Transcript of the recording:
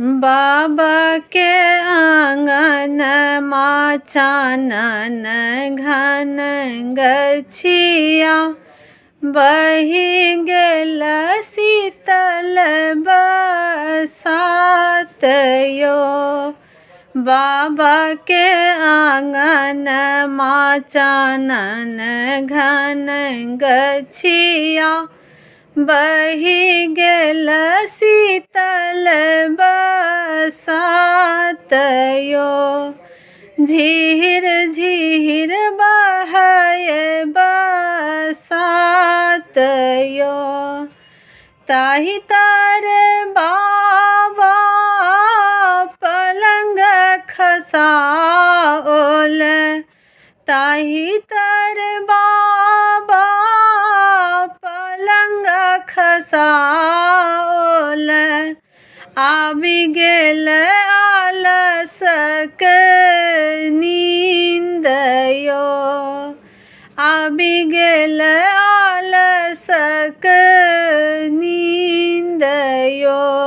बाबा के आंगन मा चानन घन गछिया बहि गेल शीतल बसात यो। बाबा के आंगन मा चानन घन गछिया बहि गेल शीतल बसात यो। झीर झीर बहय बसात यो। ताहि तर बाबा पलंग खसाओल, ताहि तर बाबा पलंग खसाओल। आबि गेल आलसक नींद यो। आबि गेल आलसक नींद यो।